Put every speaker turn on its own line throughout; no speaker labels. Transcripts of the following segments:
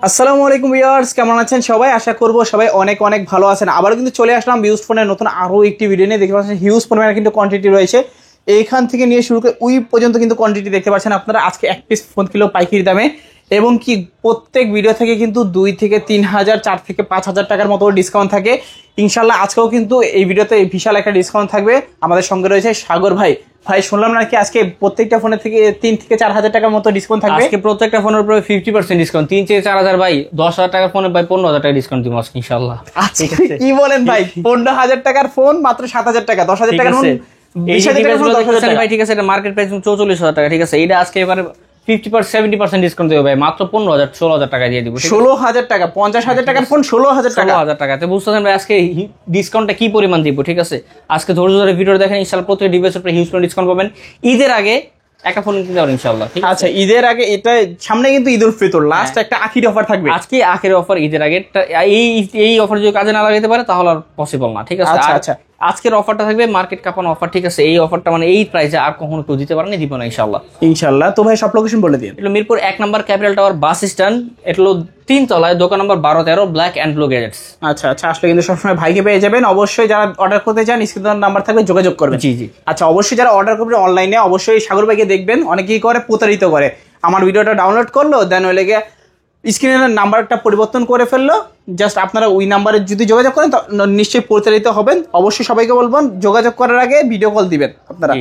আসসালামু আলাইকুম ভিউয়ার্স, কেমন আছেন সবাই? আশা করব সবাই অনেক অনেক ভালো আছেন। আবারও কিন্তু চলে আসলাম ইউজ ফোনের নতুন আরো একটি ভিডিও নিয়ে। দেখতে পাচ্ছেন হিউজ পরিমাণে কিন্তু কোয়ান্টিটি রয়েছে, এইখান থেকে নিয়ে শুরু করে ওই পর্যন্ত কিন্তু কোয়ান্টিটি দেখতে পাচ্ছেন আপনারা। আজকে এক পিস ফোন কিলো পাইকারি দামে, এবং কি প্রত্যেক ভিডিও থেকে কিন্তু 2 থেকে 3 হাজার 4 থেকে 5 হাজার টাকার মতো ডিসকাউন্ট থাকে। ইনশাল্লাহ আজকেও কিন্তু এই ভিডিওতে বিশাল একটা ডিসকাউন্ট থাকবে। আমাদের সঙ্গে রয়েছে সাগর ভাই। ভাই শুনলাম নাকি আজকে প্রত্যেকটা ফোনের থেকে 3 থেকে 4 হাজার টাকার মতো ডিসকাউন্ট থাকবে।
আজকে প্রত্যেকটা ফোনের উপরে 50% ডিসকাউন্ট। 3 থেকে 4 হাজার ভাই, 10,000 টাকার ফোনে ভাই 15,000 টাকা ডিসকাউন্ট দিব আজকে ইনশাআল্লাহ।
কি বলেন ভাই? 15,000 টাকার ফোন মাত্র 7,000 টাকা, 10,000 টাকার ফোন 20,000 টাকার ফোন 10,000 টাকা
ভাই। ঠিক আছে, এটা মার্কেট প্রাইস 44,000 টাকা। ঠিক আছে, এটা আজকে এবারে 50% ডিসকাউন্ট দেব ভাই, মাত্র 15,000 16,000 টাকা দিয়ে দিব।
16,000 টাকা, 50,000 টাকার ফোন 16,000 টাকা।
16,000 টাকাতে বুঝতেছেন ভাই আজকে ডিসকাউন্টটা কি পরিমাণ দিব। ঠিক আছে, আজকে ধৈর্য ধরে ভিডিও দেখেন, ইনশাআল্লাহ প্রত্যেক ডিভাইসের উপরে হিউজ ডিসকাউন্ট পাবেন। ঈদের আগে একটা ফোন কিনতে পারবেন ইনশাআল্লাহ।
আচ্ছা, ঈদের আগে, এটা সামনে কিন্তু ঈদুল ফিতর, লাস্ট একটা আখির অফার থাকবে
আজকে। আখের অফার ঈদের আগে, এই অফার যদি কাজে না লাগাতে পারে তাহলে আর পসিবল না। ঠিক আছে,
আচ্ছা
আজকের অফারটা থাকবে মার্কেট কাপানো অফার। ঠিক আছে, এই অফারটা মানে এই প্রাইসে আর কখনো কেউ দিতে পারেনি, দিব না ইনশাআল্লাহ।
ইনশাআল্লাহ। তো ভাই সব লোকেশন বলে দিন।
এটা মিরপুর 1 নম্বর ক্যাপিটাল টাওয়ার বাস স্ট্যান্ড, এটা হলো 3 তলায়, দোকান নম্বর 12-13, ব্ল্যাক এন্ড ব্লু গ্যাজেটস।
আচ্ছা, আসলে কিন্তু সবসময় ভাইকে পেয়ে যাবেন। অবশ্যই যারা অর্ডার করতে চান স্ক্রিনে নাম্বার থাকবে, যোগাযোগ করবেন।
জি।
আচ্ছা, অবশ্যই যারা অর্ডার করবেন অনলাইনে, অবশ্যই সাগর ভাইকে দেখবেন। অনেকেই করে প্রতারিত করে, আমার ভিডিওটা ডাউনলোড করলো, দেন ওই লেগে স্ক্রিনের নাম্বারটা পরিবর্তন করে ফেললো। জাস্ট আপনারা ওই নাম্বারে যদি যোগাযোগ করেন নিশ্চয়ই প্রতারিত হবেন। অবশ্যই সবাইকে বলবেন যোগাযোগ করার আগে ভিডিও কল দিবেন আপনারা।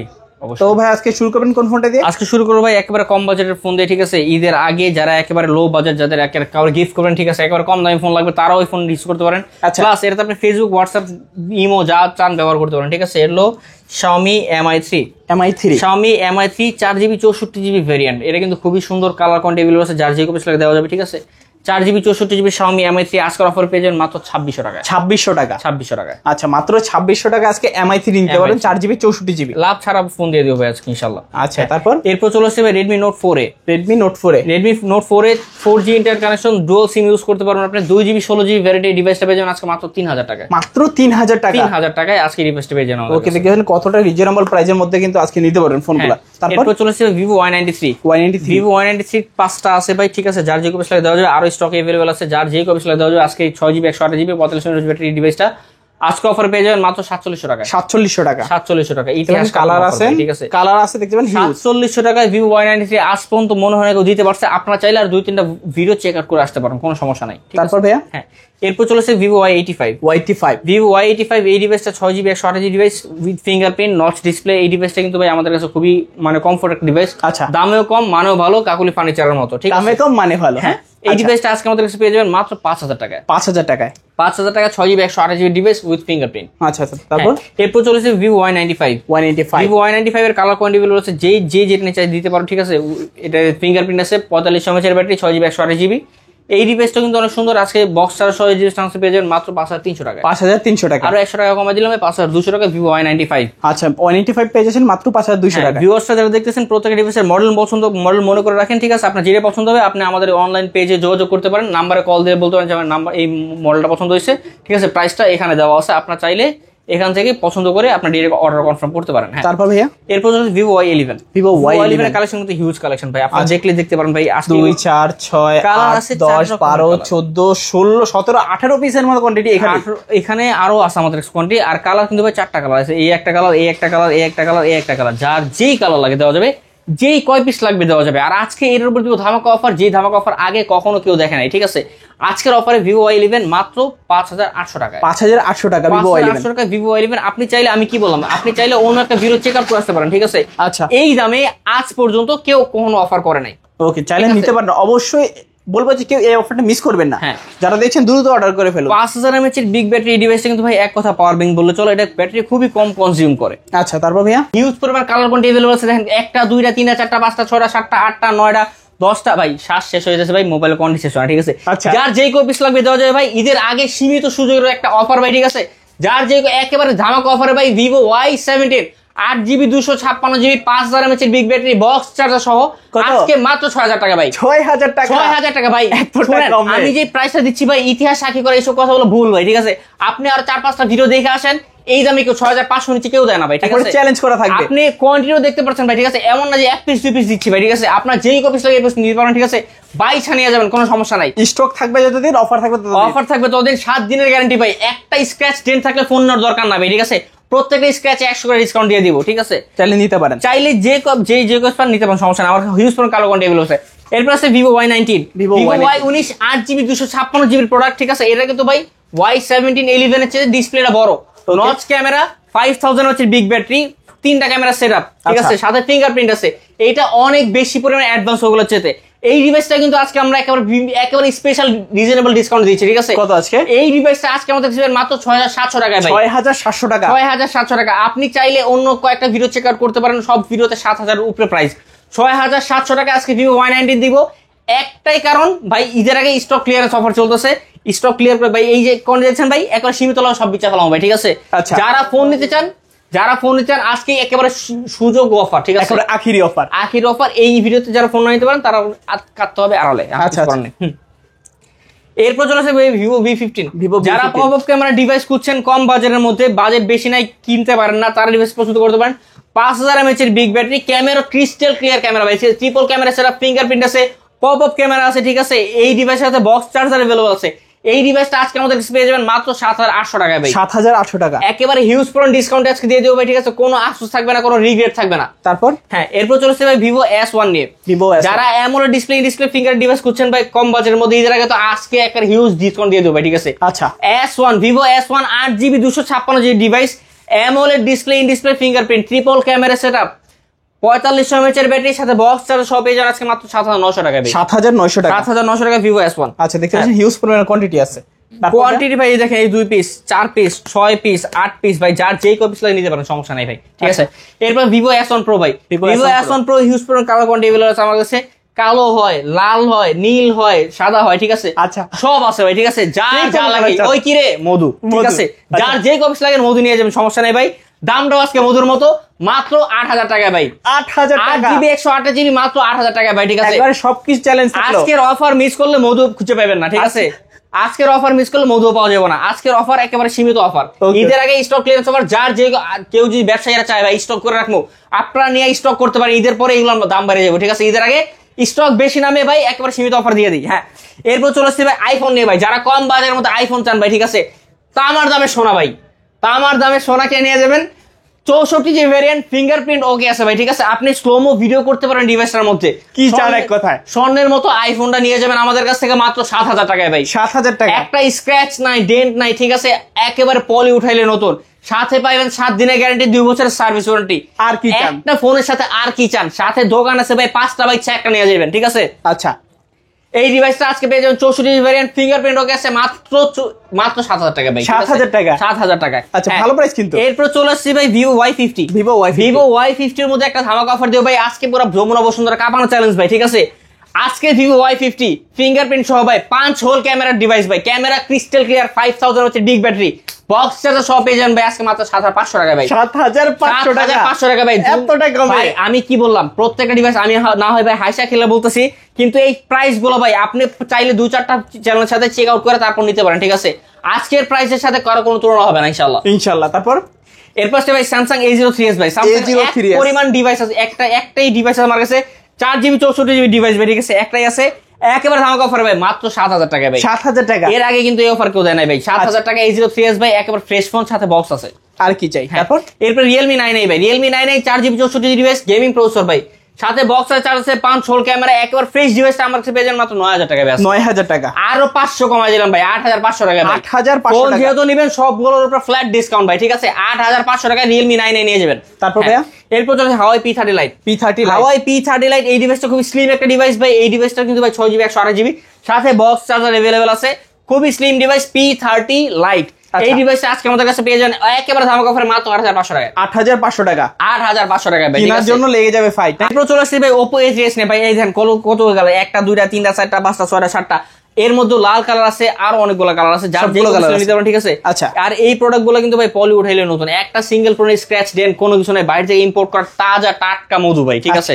তো ভাই আজকে শুরু করবেন কোন ফোনটা দিয়ে?
আজকে শুরু করবো ভাই একেবারে কম বাজেটের ফোন দিয়ে। ঠিক আছে, ঈদের আগে যারা একেবারে লো বাজেট, যাদের কাউকে গিফট করবেন, ঠিক আছে, একেবারে কম দামি ফোন লাগবে, তারা ওই ফোন ইউজ করতে পারেন। প্লাস এটাতে আপনি ফেসবুক, হোয়াটসঅ্যাপ, ইমো যা চান ব্যবহার করতে পারেন। ঠিক আছে, এর হলো Xiaomi Mi 3 4GB 64GB variant. এটা কিন্তু খুবই সুন্দর কালার কোয়ান্টিটি আছে, যার যে কপি লাগে দেওয়া যাবে। ঠিক আছে, 4GB 64GB Xiaomi Mi 3 আজকের অফার পেয়ে যাবেন মাত্র 2,600 টাকা।
2,600 টাকা?
2,600 টাকা।
আচ্ছা, মাত্র 2,600 টাকা আজকে Mi 3 নিতে পারেন, 4GB 64GB।
লাভ ছাড়া ফোন দিয়ে দিও ভাই আজকে ইনশাআল্লাহ।
আচ্ছা, তারপর
এরপর চলে আসছে Redmi Note 4 এ।
Redmi Note 4 এ
4G inter connection, dual SIM use করতে পারবেন আপনি। 2GB 16GB ভ্যারিয়েন্টি ডিভাইসটা পেয়ে যাবেন আজকে মাত্র 3,000 টাকা।
মাত্র 3,000 টাকা?
3,000 টাকায় আজকে ডিভাইসটা পেয়ে যাবেন।
ওকে, দেখেন কতটা রিজনেবল প্রাইসের মধ্যে কিন্তু আজকে নিতে পারবেন ফোনগুলো।
তারপর চলে আসছে Vivo Y93। Vivo Y93 5টা আছে ভাই। ঠিক আছে, যার যে কপি লাগে দেওয়া যাবে, আরো স্টকে अवेलेबल আছে, যার যে কপি লাগে দেওয়া যাবে। আজকে 6GB 128GB 45mAh ব্যাটারি ডিভাইসটা আজকে অফার পেয়ে যাবেন মাত্র 4700 টাকা।
4700 টাকা?
4700 টাকা। ইতিহাস
কালার আছে, ঠিক আছে, কালার আছে দেখতে পাবেন।
4700 টাকায় Vivo Y93 আজ পর্যন্ত মনে হয় না কেউ দিতে পারছে। আপনারা চাইলে আর 2-3টা ভিডিও চেক আউট করে আসতে পারেন, কোনো সমস্যা নাই।
তারপর ভাইয়া
এরপর চলেছে Vivo Y85। Vivo Y85 এই ডিভাইসটা 6GB 128GB device with fingerprint notch display. এই ডিভাইসটা কিন্তু ভাই আমাদের কাছে খুবই মানে কমফোর্ট একটা ডিভাইস।
আচ্ছা,
দামেও কম, মানেও ভালো, কাকুলি ফার্নিচারের মতো। ঠিক আছে,
দামে কম মানে ভালো।
হ্যাঁ, এই ডিভাইসটা আজকে আমাদের কাছে পেয়ে যাবেন মাত্র 5,000 টাকায়।
5,000 টাকায়?
5,000 টাকা 6GB 128GB device with fingerprint.
আচ্ছা, তারপর
এরপর চলেছে Vivo Y95। Vivo Y95 এর কালার কোয়ান্টিটি আছে, যে যেটা চাই দিতে পারো। ঠিক আছে, এটা ফিঙ্গারপ্রিন্ট আছে, 45mAh ব্যাটারি, 6GB 128GB। এই ডিভাইসটা কিন্তু অনেক সুন্দর। আজকে বক্স ছাড়া সহ এই ডিভাইসটা পেয়ে যাবেন মাত্র 5,300 টাকা।
5,300 টাকা?
আরো 100 টাকা কমাই দিলাম, 5,200 টাকা Vivo Y95।
আচ্ছা, Y95 পেয়ে যাচ্ছেন মাত্র 5,200 টাকা।
ভিউয়ার্সরা যারা দেখতেছেন প্রত্যেকটা ডিভাইসের মডেল মনে করে রাখেন। ঠিক আছে, আপনার যেটা পছন্দ হবে আপনি আমাদের অনলাইন পেজে যোগাযোগ করতে পারেন, নাম্বারে কল দিয়ে বলতে পারেন যে আমার নাম্বার এই মডেলটা পছন্দ হয়েছে। ঠিক আছে, প্রাইসটা এখানে দেওয়া আছে, আপনার চাইলে এখান থেকে পছন্দ করে আপনি ডাইরেক্ট অর্ডার কনফার্ম করতে পারেন।
তারপর ভাইয়া
এরপর Vivo Y11। Vivo Y11 এর কালেকশন কিন্তু হিউজ কালেকশন ভাই, আপনি দেখলে দেখতে পারেন ভাই।
2 4 6 8 10 12 14 16 17 18 পিসের মতো কোয়ান্টিটি
এখানে আরো আছে আমাদের কোয়ান্টিটি। আর কালার কিন্তু ভাই 4টা কালার আছে, এই একটা কালার, এই একটা কালার, এই একটা কালার, এই একটা কালার। যার যেই কালার লাগে দেওয়া যাবে, যেই কয় পিস লাগবে দেওয়া যাবে। আর আজকে এর উপর দিব ধামাকা অফার, যে ধামাকা অফার আগে কখনো কেউ দেখে নাই। ঠিক আছে, আজকের অফারে Vivo Y11 মাত্র 5,800 টাকা।
5,800 টাকা Vivo Y11।
Vivo Y11 আপনি চাইলে, আমি কি বললাম, আপনি চাইলে অন্য একটা ভিডিও চেক আউট করে আসতে পারেন। ঠিক আছে,
আচ্ছা,
এই দামে আজ পর্যন্ত কেউ কখনো অফার করে নাই।
ওকে, চাইলে নিতে পারেন। অবশ্যই বলবো যে কেউ এই অফারটা মিস করবেন না। যারা দেখছেন দ্রুত অর্ডার করে ফেলুন।
5,000 mAh বিগ ব্যাটারি ডিভাইসটা কিন্তু ভাই এক কথা পাওয়ার ব্যাংক বললে চলো, এটা ব্যাটারি খুবই কম কনজিউম করে।
আচ্ছা, তারপর ভাইয়া
হিউজ পরিমাণ কালার কোয়ান্টিটি अवेलेबल আছে। দেখেন 1টা 2টা 3টা 4টা 5টা 6টা 7টা 8টা 9টা 10টা ভাই, শ্বাস শেষ হয়ে যাচ্ছে ভাই, মোবাইল কোয়ান্টিটি শেষ হয়। ঠিক আছে, যার যেই কয় পিস লাগবে দেওয়া যাবে ভাই। ঈদের আগে সীমিত সুযোগের একটা অফার ভাই। ঠিক আছে, যার যে একেবারে ধামাকা অফারে ভাই Vivo Y17 8GB 256GB 5,000 mAh big battery box charger সহ আজকে মাত্র 6,000 টাকা ভাই।
6,000 টাকা?
6,000 টাকা ভাই। আমি যে প্রাইসটা দিচ্ছি ভাই, ইতিহাস সাক্ষী করে এইসব কথা বলে ভুল ভাই। ঠিক আছে, আপনি আর 4-5টা ভিডিও দেখে আসেন, এই দামে কেউ 6500 নিচে কেউ দেয় না ভাই, ঠিক আছে?
চ্যালেঞ্জ করা থাকবে।
আপনি কোয়ান্টিটিও দেখতে পাচ্ছেন ভাই, ঠিক আছে? এমন না যে এক পিস দুই পিস দিচ্ছি ভাই, ঠিক আছে? আপনার যেই কপিস লাগে এই পিস নিতে পারেন, ঠিক আছে? বাইছা নিয়ে যাবেন, কোনো সমস্যা নাই।
স্টক থাকবে যতদিন, অফার থাকবে ততদিন।
অফার থাকবে ততদিন, 7 দিনের গ্যারান্টি ভাই। একটা স্ক্র্যাচ ডেন্ট থাকলে ফোন নেওয়ার দরকার না ভাই, ঠিক আছে? প্রত্যেকটা স্ক্র্যাচে 100 করে ডিসকাউন্ট দিয়ে দিব, ঠিক আছে?
চাইলে নিতে পারেন,
চাইলে যে কপ নিতে পারেন, সমস্যা না। আমার হিউজ পরিমাণ কালো কন্টেন্ট এগুলো আছে। এরপর আছে Vivo Y19, Vivo Y19 8GB 256GB product, ঠিক আছে? এটা কিন্তু ভাই Y17 11 এর চেয়ে ডিসপ্লেটা বড়, নচ ক্যামেরা, 5000 হচ্ছে বিগ ব্যাটারি, 3টা ক্যামেরা সেটআপ, ঠিক আছে? সাথে ফিঙ্গারপ্রিন্ট আছে। এটা অনেক বেশি পরিমাণে অ্যাডভান্স ওগুলোর চেয়ে। এই ডিভাইসটা কিন্তু আজকে আমরা একেবারে স্পেশাল রিজনেবল ডিসকাউন্ট দিচ্ছি, ঠিক আছে?
কত আজকে? এই
ডিভাইসটা আজকে আমাদের দিবেন মাত্র 6700 টাকায় ভাই।
6700 টাকা,
6700 টাকা। আপনি চাইলে অন্য কয়েকটা ভিডিও চেক আউট করতে পারেন, সব ভিডিওতে 7000 এর উপরে প্রাইস। 6700 টাকা আজকে ভিভো Y19 দিব। একটাই কারণ ভাই, ঈদের আগে স্টক ক্লিয়ারেন্স অফার চলতেছে। স্টক ক্লিয়ার করে ভাই, এই যে কোন দেখছেন ভাই, একবার সীমিত লাভ সব বিচার ফেলাম ভাই, ঠিক আছে? যারা ফোন নিতে চান আজকে একেবারে সুযোগ অফার, ঠিক আছে?
আখিরি অফার
এই ভিডিওতে যারা ফোন নিতে পারেন তারা কাটতে হবে আড়ালে।
আচ্ছা,
এরপর চলে আসে ভিভো V15। যারা পপ আপ ক্যামেরা ডিভাইস খুঁজছেন, কম বাজেটের মধ্যে, বাজেট বেশি নাই, কিনতে পারেন না, তারা ডিভাইস পছন্দ করতে পারেন। 5000 mAh এর big battery, camera crystal clear camera ভাই, ট্রিপল ক্যামেরা সেটআপ, ফিঙ্গারপ্রিন্ট আছে, পপ আপ ক্যামেরা আছে, ঠিক আছে? এই ডিভাইসের সাথে বক্স চার্জার अवेलेबल আছে। এই ডিভাইসটা আজকে আমাদের পেয়ে যাবেন মাত্র 7800 টাকায় ভাই।
7800 টাকা,
একেবারে হিউজ পরিমাণ ডিসকাউন্ট আজকে দিয়ে দেবো ভাই, ঠিক আছে? কোনো আফসোস থাকবে না, কোনো রিগ্রেট থাকবে না।
তারপর
হ্যাঁ, এরপর চলেছে ভাই ভিভো S1 নিয়ে। যারা অ্যামোলেড ডিসপ্লে ফিঙ্গার ডিভাইস খুঁজছেন ভাই কম বাজেটের মধ্যে, ঈদের আগে তো আজকে একটা হিউজ ডিসকাউন্ট দিয়ে দেবো ভাই, ঠিক আছে?
আচ্ছা,
Vivo S1 8GB 256GB device, AMOLED display fingerprint, triple camera setup, 4500 mAh এর ব্যাটারির সাথে বক্স চার্জার সব পেয়ে যাবেন আজকে মাত্র 7900 টাকায় ভাই।
7900 টাকা,
7900 টাকা ভিভো S1।
আচ্ছা, দেখতে পাচ্ছেন হিউজ পরিমাণ কোয়ান্টিটি আছে।
কোয়ান্টিটি ভাই দেখেন, এই 2 পিস 4 পিস 6 পিস 8 পিস ভাই, যার যেই কপিস লাগে নিতে পারেন, সমস্যা নাই ভাই, ঠিক আছে? এরপর ভিভো S1 Pro ভাই, ভিভো S1 Pro হিউজ পরিমাণ কালার কোয়ান্টিটি अवेलेबल আছে আমার কাছে। কালো হয়, লাল হয়, নীল হয়, সাদা হয়, ঠিক আছে?
আচ্ছা,
সব আছে ভাই, ঠিক আছে? যা লাগে, ওই কি রে মধু, ঠিক আছে? যার যেই কপিস লাগে মধু নিয়ে যাবেন, সমস্যা নাই ভাই। দামটাও আজকে মধুর মতো, মাত্র 8000 টাকা ভাই।
8000 টাকা,
8GB 128GB মাত্র 8000 টাকা ভাই, ঠিক আছে?
একবারে সবকিছু চ্যালেঞ্জ থাকলো।
আজকের অফার মিস করলে মধু খুঁজে পাবেন না, ঠিক আছে? আজকের অফার মিস করলে মধু পাওয়া যাবে না। আজকের অফার একেবারে সীমিত অফার, ঈদের আগে স্টক ক্লিয়ারেন্স অফার। যার যে কেউ যদি ব্যবসায়ীরা চায় ভাই স্টক করে রাখবো, আপনারা নিয়ে স্টক করতে পারেন, ঈদের পরে এগুলো দাম বেড়ে যাবে, ঠিক আছে? ঈদের আগে স্টক বেশি নামে ভাই, একেবারে সীমিত অফার দিয়ে দিই। হ্যাঁ, এরপর চলে আসছে ভাই আইফোন নিয়ে ভাই। যারা কম বাজারের মধ্যে আইফোন চান ভাই, ঠিক আছে? তামার দামে সোনা ভাই, তামার দামে সোনা কে নিয়ে যাবেন। 64GB ভেরিয়েন্ট, ফিঙ্গারপ্রিন্ট ওকে আছে ভাই, ঠিক আছে? আপনি স্লোমো ভিডিও করতে পারেন ডিভাইসটার মধ্যে।
কি চান এক কথায়?
স্বর্ণের মতো আইফোনটা নিয়ে যাবেন আমাদের কাছ থেকে মাত্র 7000 টাকায় ভাই।
7000 টাকা,
একটা স্ক্র্যাচ নাই, ডেন্ট নাই, ঠিক আছে? একেবারে পলি উঠাইলে নতুন, সাথে পাইবেন 7 দিনের গ্যারান্টি, 2 বছরের সার্ভিস ওয়ারেন্টি।
আর কি চান?
একটা ফোনের সাথে আর কি চান? সাথে দোকান আছে ভাই, 5টা বাইক একটা নিয়ে যাবেন, ঠিক আছে?
আচ্ছা,
এই ডিভাইসটা আজকে পেয়ে যাবেন 64GB ভেরিয়েন্ট, ফিঙ্গারপ্রিন্ট ওকে আছে, মাত্র 7000 টাকা ভাই।
7000 টাকা,
7000 টাকা।
আচ্ছা, ভালো প্রাইস কিন্তু।
এরপর চলে আসছে ভাই ভিভো Y50। ভিভো Y50 এর মধ্যে একটা ধামাকা অফার দিও ভাই আজকে, পুরো যমুনা বসুন্ধরা কাঁপানো চ্যালেঞ্জ ভাই, ঠিক আছে? আজকে ভিভো Y50 ফিঙ্গারপ্রিন্ট সহ ভাই, 5 হোল ক্যামেরার ডিভাইস ভাই, ক্যামেরা ক্রিস্টাল ক্লিয়ার, 5000 হচ্ছে বিগ ব্যাটারি, বক্স চার্জার সব পেয়ে যাবেন ভাই আজকে মাত্র 7500 টাকা ভাই।
7500 টাকা,
7500 টাকা ভাই,
এতটা কমে
ভাই। আমি কি বললাম, প্রত্যেকটা ডিভাইস আমি না হয় ভাই হাইসা খেলে বলতেছি, কিন্তু এই প্রাইস গুলো ভাই আপনি চাইলে 2-4টা চ্যানেলের সাথে চেক আউট করে তারপর নিতে পারেন, ঠিক আছে? আজকের প্রাইসের সাথে কারো কোনো তুলনা হবে না ইনশাআল্লাহ।
তারপর
এরপর ভাই স্যামসাং A03s ভাই, স্যামসাং পরিমাণ ডিভাইস আছে, একটাই ডিভাইস আছে আমার কাছে, 4GB 64GB ডিভাইস ভাই, ঠিক আছে? একটাই আছে, একেবারে ধামাকা অফার ভাই, মাত্র 7000 টাকা ভাই।
7000 টাকা,
এর আগে কিন্তু এই অফার কেউ দেয় নাই ভাই। 7000 টাকা A03s ভাই, একেবারে ফ্রেশ ফোন, সাথে বক্স আছে।
আর কি চাই? তারপর
এরপর Realme 9A ভাই, Realme 9A 4GB 64GB device, gaming processor ভাই, সাথে বক্স আর চার্জ আছে, 5 হোল ক্যামেরা, একেবারে ফ্রেশ ডিভাইসটা আমার কাছে পেয়ে যাবেন মাত্র 9000 টাকা ভাই।
9000 টাকা,
আরো 500 কমাই দিলাম ভাই, 8500 টাকা ভাই।
8500
ফোন
টাকা,
যেহেতু নেবেন সবগুলোর উপর ফ্ল্যাট ডিসকাউন্ট ভাই, ঠিক আছে? 8500 টাকা Realme 9A নিয়ে যাবেন।
তারপর ভাইয়া
এরপর চলে Huawei P30 Lite। Huawei P30 Lite এই ডিভাইসটা খুবই স্লিম একটা ডিভাইস ভাই। এই ডিভাইসটা কিন্তু ভাই 6GB 128GB সাথে বক্স চার্জার अवेलेबल আছে, খুবই স্লিম ডিভাইস P30 Lite। এই ডিভাইসটা আজকে আমাদের কাছে পেয়ে যান একেবারে ধামাকা অফারে মাত্র 8500 টাকা।
8500 টাকা,
8500 টাকা ভাই,
কেনার জন্য লেগে যাবে ফাইট।
তারপর চলে আসছে ভাই Oppo A3s নে ভাই। এই দেখেন কত গেল, 1টা 2টা 3টা 4টা 5টা 6টা 7টা, এর মধ্যে লাল কালার আছে, আরো অনেকগুলো কালার আছে, যার যেগুলো কালার নিতে পারেন, ঠিক আছে?
আচ্ছা,
আর এই প্রোডাক্ট গুলো কিন্তু ভাই পলি উঠাইলে নতুন, একটা সিঙ্গেল ফোনে স্ক্র্যাচ ডেন্ট কোনো কিছু নাই, বাইরে থেকে ইম্পোর্ট করা তাজা টাটকা মধু ভাই, ঠিক আছে?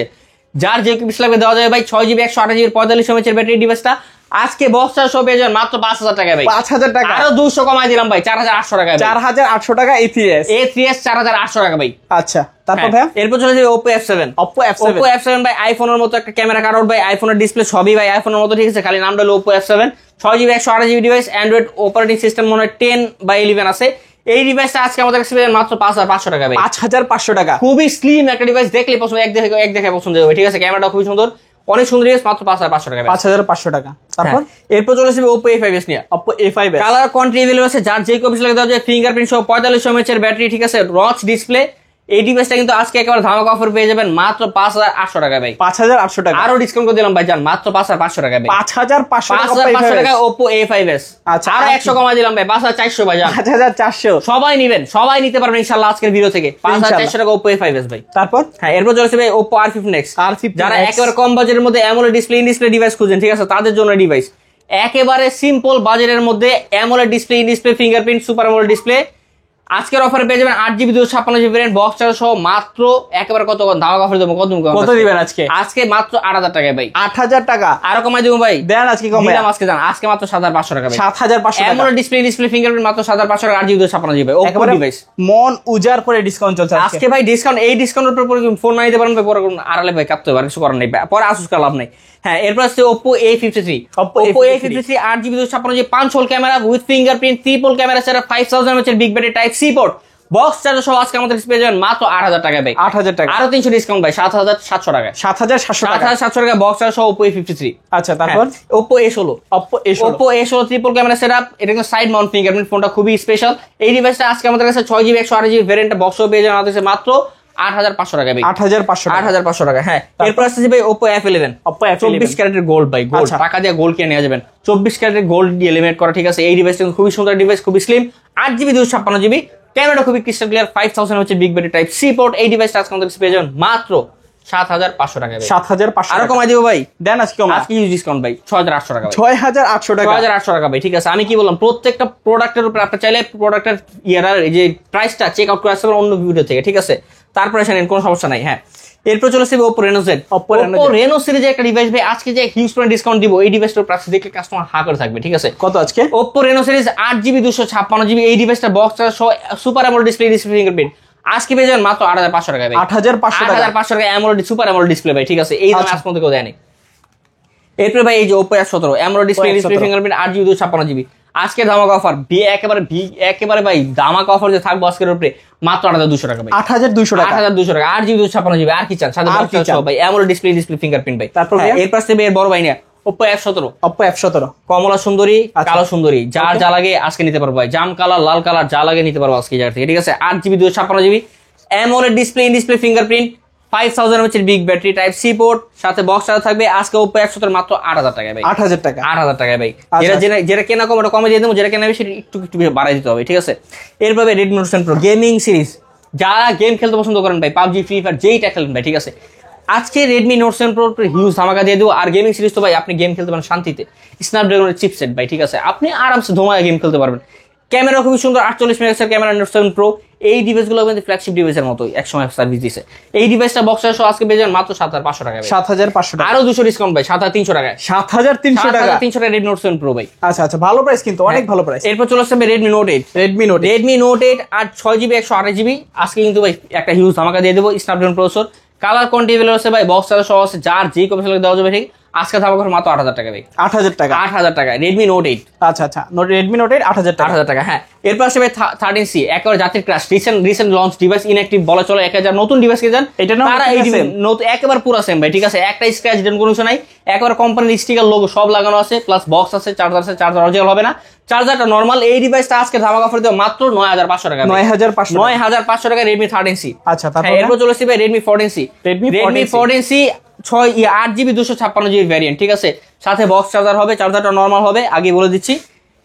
যার যে পিস লাগবে দেওয়া যাবে ভাই। 6GB 128GB 4500 mAh এর ব্যাটারি ডিভাইসটা আজকে বক্সার সব পেয়ে যাবেন মাত্র 5000 টাকা ভাই।
5000 টাকা,
আরো 200 কমাই দিলাম ভাই, 4800 টাকা।
4800 টাকা A3s।
A3s 4800 টাকা ভাই।
আচ্ছা, তারপর ভাই
এরপর চলে যাবে Oppo F7।
Oppo F7,
Oppo F7 ভাই আইফোনের মতো একটা ক্যামেরা কার্ড ভাই, আইফোনের ডিসপ্লে সবই ভাই আইফোনের মতো, ঠিক আছে, খালি নামটা হলো Oppo F7। 6GB 128GB device, Android operating system মনে হয় 10 বা 11 আছে। এই ডিভাইসটা আজকে আমাদের কাছে পেয়ে যাবেন মাত্র 5500 টাকা ভাই।
5500 টাকা,
খুবই স্লিম একটা ডিভাইস, দেখলে পছন্দ, এক দেখে পছন্দ হবে, ঠিক আছে, ক্যামেরাটা খুবই সুন্দর, অনেক সুন্দর ডিভাইস, মাত্র 5500 টাকা।
5500 টাকা। তারপর
এরপর চলে আসবে Oppo A5s নিয়ে।
Oppo A5s
colour quantity available আছে, যার যে কপি লাগে দেওয়া যায়, ফিঙ্গারপ্রিন্ট সহ 4500 mAh এর ব্যাটারি, ঠিক আছে, রচ ডিসপ্লে। এই ডিভাইসটা কিন্তু আজকে একেবারে ধামাকা অফার পেয়ে যাবেন মাত্র 5800 টাকা ভাই।
5800 টাকা,
আরো ডিসকাউন্ট করে দিলাম ভাই, জান মাত্র 5500 টাকা ভাই।
5500
টাকা Oppo A5s।
আচ্ছা,
আরো 100 কমাই দিলাম ভাই, 5400 ভাই, জান
5400।
সবাই নিবেন, সবাই নিতে পারবেন ইনশাআল্লাহ আজকের ভিডিও থেকে। 5400 টাকা Oppo A5s ভাই।
তারপর
এরপর চলেছে ভাই Oppo R15X।
R15X
যারা একেবারে কম বাজেটের মধ্যে AMOLED display in display device খুঁজেন, ঠিক আছে, তাদের জন্য ডিভাইস একেবারে সিম্পল বাজেটের মধ্যে AMOLED display in display fingerprint super AMOLED display. আজকের অফারে পেয়ে যাবেন 8GB 256GB variant box charge সহ মাত্র একেবারে কত ধামাকা অফার দেবো,
কত দিবেন আজকে?
আজকে মাত্র 8000 টাকা ভাই।
8000 টাকা,
আরো কমাই দেবো ভাই,
দেন আজকে কমাই
দিলাম আজকে, জান আজকে মাত্র 7500 টাকা ভাই।
7500 টাকা,
AMOLED ডিসপ্লে ফিঙ্গারপ্রিন্ট মাত্র 7500 টাকা, 8GB 256GB ভাই। Oppo ডিভাইস
মন উজাড় করে ডিসকাউন্ট চলছে
আজকে ভাই। ডিসকাউন্ট, এই ডিসকাউন্টের উপর ফোন না নিতে পারেন ভাই, পরে আড়ালে ভাই কাটতে পারে, কিছু করার নেই, পরে আসুস কার লাভ নেই। এরপর আছে Oppo A53। Oppo A53 8GB 256GB 5 hole camera with fingerprint, triple camera setup, 5000 mAh এর big battery type C port, box charge সহ আজকে আমাদের পেয়ে যাবেন মাত্র 8000 টাকা ভাই।
8000 টাকা,
আরো 300 ডিসকাউন্ট ভাই, 7700 টাকা।
7700 টাকা,
7700 টাকা বক্স চার্জ সহ Oppo A53।
আচ্ছা, তারপর
Oppo A16। Oppo A16 triple camera setup, এটা কিন্তু সাইড মাউন্ট ফিঙ্গারপ্রিন্ট, ফোনটা খুবই স্পেশাল। এই ডিভাইসটা আজকে আমাদের কাছে 6GB 128GB ভেরিয়েন্ট বক্স সহ পেয়ে যাবেন আমাদের কাছে মাত্র 8500 টাকা ভাই। 8500 টাকা। এরপর আসছে ভাই Oppo F11। 24 ক্যারেটের গোল্ড ভাই, গোল্ড টাকা দিয়ে গোল্ড কিনে নিয়ে যাবেন, 24 ক্যারেটের গোল্ড দিয়ে লিমিট করা, ঠিক আছে। এই ডিভাইসটা খুবই সুন্দর ডিভাইস, খুবই স্লিম, 8GB 256GB ক্যামেরা, খুবই crystal clear, 5000 mAh big battery type C port. এই ডিভাইসটা আজকে আমাদের কাছে পেয়ে যাবেন মাত্র 7500 টাকা ভাই।
7500
আরো কমাই দিব ভাই,
দেন আজকে কমাই,
আজকে ইউজ ডিসকাউন্ট ভাই 6800 টাকা ভাই।
6800 টাকা,
6800 টাকা ভাই, ঠিক আছে। আমি কি বললাম, প্রত্যেকটা প্রোডাক্টের উপর আপনি চাইলে প্রোডাক্টের ইয়ার এই যে প্রাইসটা চেক আউট করে আসতে পারেন অন্য ভিডিও থেকে, ঠিক আছে, তারপরে আসেন, কোনো সমস্যা নাই। এরপর চলে আসবে Oppo Reno Z। Oppo Reno সিরিজের একটা ডিভাইস ভাই, আজকে যে হিউজ পরিমাণ ডিসকাউন্ট দিব, এই ডিভাইসটার প্রাইস দেখলে কাস্টমার হা করে থাকবে, ঠিক আছে।
কত আজকে?
Oppo Reno series 8GB 256GB, এই ডিভাইসটা বক্স চার্জ সহ সুপার AMOLED ডিসপ্লে ফিঙ্গারপ্রিন্ট আজকে পেয়ে যাবেন মাত্র 8500 টাকা ভাই। 8500 টাকা AMOLED সুপার AMOLED ডিসপ্লে ভাই, ঠিক আছে, এই দামে আজ পর্যন্ত কেউ দেয়নি। এরপর ভাই এই যে Oppo F17 AMOLED display fingerprint 8GB 256GB আজকের ধামাকা অফার, একেবারে ভাই ধামাকা অফার যে থাকবো আজকের উপরে মাত্র 8200 টাকা ভাই।
8200 টাকা,
8200 টাকা, 8GB 256GB। আর কি চান সাথে বক্স চার্জ সহ ভাই, AMOLED ডিসপ্লে ফিঙ্গারপ্রিন্ট ভাই। তারপর এরপর আসছে এর বড় ভাই নিয়ে Oppo F17। কমলা সুন্দরী, কালো সুন্দরী, যার যা লাগে আজকে নিতে পারবো ভাই, জাম কালার, লাল কালার, যা লাগে নিতে পারবো আজকে জায়গা থেকে, ঠিক আছে। 8GB 256GB AMOLED display fingerprint, 5000 mAh এর big battery type C port, সাথে বক্স চার্জ থাকবে। আজকে Oppo F17 মাত্র 8000 টাকা ভাই। 8000 টাকা ভাই। যেটা কেনা কম ওটা কমে দিয়ে দেবো, যেটা কেনা বেশি একটু বাড়াই দিতে হবে, ঠিক আছে। এরপরে Redmi Note 10 Pro gaming series, যারা গেম খেলতে পছন্দ করেন ভাই, PUBG ফ্রি ফায়ার যেইটা খেলেন ভাই, ঠিক আছে, আজকে Redmi Note 10 Pro হিউজ ধামাকা দিয়ে দেবো। আর গেমিং সিরিজ তো ভাই আপনি গেম খেলতে পারেন শান্তিতে, স্ন্যাপড্রাগনের চিপসেট ভাই, ঠিক আছে, আপনি আরামসে ধোমায় গেম খেলতে পারবেন। ক্যামেরা খুবই সুন্দর, 48 মেগাপিক্সেল ক্যামেরা Note 7 Pro। এই ডিভাইসগুলো কিন্তু ফ্ল্যাগশিপ ডিভাইসের মতোই একসময় সার্ভিস দিছে। এই ডিভাইসটা বক্স সহ আজকে পেয়ে যাবেন মাত্র 7500 টাকা ভাই। 7500 টাকা, আরো 200 ডিসকাউন্ট ভাই, 7300 টাকা। 7300 টাকা, 7300 টাকা Redmi Note 7 Pro ভাই। আচ্ছা, ভালো প্রাইস কিন্তু, অনেক ভালো প্রাইস। এরপর চলে আসছে Redmi Note 8। Redmi Note 8 আর 6GB 128GB আজকে কিন্তু ভাই একটা হিউজ ধামাকা দিয়ে দেবো, Snapdragon processor, colour quantity available আছে ভাই, বক্স চার্জ সহ আছে, যার যে কপি সেটা দেওয়া যাবে, ঠিক। আজকে ধামাকা মাত্র 8000 টাকা ভাই। 8000 টাকা Redmi Note 8। আচ্ছা, Redmi Note 8 8000 টাকা। এরপর আসবে 13C, একেবারে জাতির crush, recent launch device, inactive বলা চলে, 1000 নতুন ডিভাইস কে যান, এটা তারা এই নতুন একেবারে পুরো সেম ভাই, ঠিক আছে, একটা স্ক্র্যাচ ডিজাইন কোনো কিছু নাই, একেবারে কোম্পানির স্টিকার লোগো সব লাগানো আছে, প্লাস বক্স আছে, চার্জার অরিজিনাল হবে না, চার্জারটা নরমাল। এই ডিভাইসটা আজকে ধামাকা অফার দেব মাত্র 9500 টাকা। 9500 টাকা Redmi 13C। আচ্ছা, এরপর চলে আসছে ভাই Redmi 14C। Redmi 14C 8GB 256GB variant, ঠিক আছে, সাথে বক্স চার্জার হবে, চার্জারটা নরমাল হবে, আগে বলে দিচ্ছি।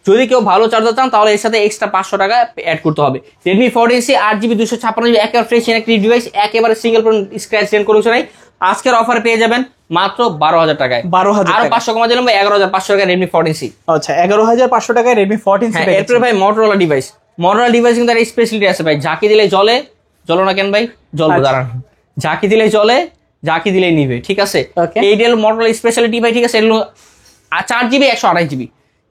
যদি কেউ ভালো চার্জার চান তাহলে এর সাথে এক্সট্রা 500 টাকা অ্যাড করতে হবে। Redmi 14C 8GB 256GB একেবারে ফ্রেশ ইনঅ্যাক্টিভ ডিভাইস, একেবারে সিঙ্গেল স্ক্র্যাচ চেঞ্জ কোনো কিছু নাই। আজকের অফারে পেয়ে যাবেন মাত্র 12000 টাকায়। 12000 আর 500 কমা দিলাম ভাই, 11500 টাকা Redmi 14C। আচ্ছা, 11500 টাকায় Redmi 14C। এরপরে ভাই Motorola ডিভাইস কিন্তু একটা স্পেশালিটি আছে ভাই, ঝাঁকি দিলে জ্বলো না কেন ভাই, জ্বলবো, দাঁড়ান, ঝাঁকি দিলে জ্বলে, ঝাঁকি দিলেই নিবে, ঠিক আছে। এইটা হলো Motorola স্পেশালিটি ভাই, ঠিক আছে। এগুলো আর 4GB 128GB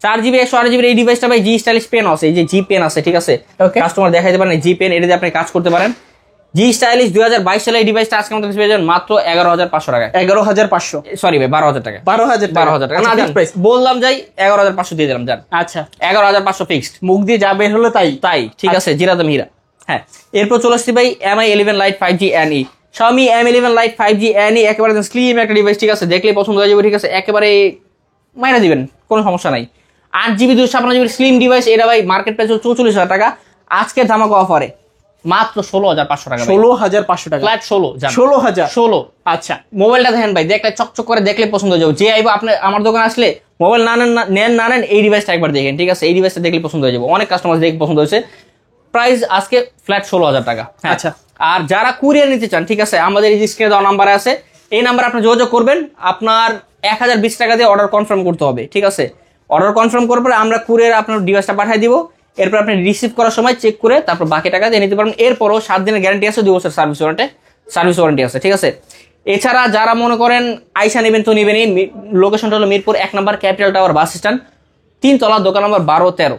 4GB 128GB এই ডিভাইসটা ভাই জি স্টাইলিশ পেন আছে, এই যে জি পেন আছে, ঠিক আছে, কাস্টমার দেখাইতে পারেন জি পেন, এটা দিয়ে আপনি কাজ করতে পারেন। জি স্টাইলিশ 2022 সালে এই ডিভাইসটা আজকে আমাদের কাছে পেয়ে যাবেন মাত্র 11,500 টাকা।
11,500,
সরি ভাই 12,000 টাকা।
12,000
টাকা না জান, বললাম যাই 11,500 দিয়ে দিলাম জান।
আচ্ছা
11,500 ফিক্সড,
মুখ দিয়ে যা বের হলো তাই
তাই, ঠিক আছে, জিরাদম হীরা। হ্যাঁ, এরপর চলে আসছি ভাই MI 11 Lite 5G NE, Xiaomi Mi 11 Lite 5G NE, একেবারে স্লিম একটা ডিভাইস, ঠিক আছে, দেখলেই পছন্দ হয়ে যাবে, ঠিক আছে, একেবারে মাইনা দিবেন, কোনো সমস্যা নাই। 8GB 256GB স্লিম ডিভাইস, এটা ভাই মার্কেট প্রাইস 44,000 টাকা, আজকে ধামাকা অফারে মাত্র 16,500 টাকা।
16,500 টাকা,
ফ্ল্যাট 16
16,000।
আচ্ছা, মোবাইলটা দেখেন ভাই, দেখলে চকচক করে, দেখলে পছন্দ হয়ে যাবে। যে আইবো আপনি আমার দোকানে আসলে মোবাইল না নেন এই ডিভাইসটা একবার দেখেন, ঠিক আছে, এই ডিভাইসটা দেখলে পছন্দ হয়ে যাবে, অনেক কাস্টমার দেখে পছন্দ হয়েছে। প্রাইস আজকে ফ্ল্যাট 16,000 টাকা।
আচ্ছা,
আর যারা কুরিয়ার নিতে চান, ঠিক আছে, আমাদের এই স্ক্রিনে দেওয়া নাম্বার আছে, এই নাম্বারে আপনি যোগাযোগ করবেন, আপনার 1020 টাকা দিয়ে অর্ডার কনফার্ম করতে হবে, ঠিক আছে। অর্ডার কনফার্ম করার পরে আমরা কুরিয়ার আপনার ডিভাইসটা পাঠিয়ে দিব, এরপর আপনি রিসিভ করার সময় চেক করে তারপর বাকি টাকা দিয়ে নিতে পারবেন। এরপরও 7 দিনের গ্যারান্টি আছে, 2 বছর সার্ভিস ওয়ারেন্টি আছে, ঠিক আছে। এছাড়া যারা মনে করেন আইসা নেবেন তো নেবেনই, লোকেশনটা হলো মিরপুর 1 নম্বর ক্যাপিটাল টাওয়ার বাস স্ট্যান্ড, 3 তলা, দোকান নম্বর 12-13।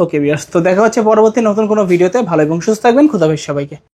ওকে ভিউয়ার্স, তো দেখা হচ্ছে পরবর্তী নতুন কোনো ভিডিওতে। ভালো এবং সুস্থ থাকবেন, খুদা হাফেজ সবাইকে।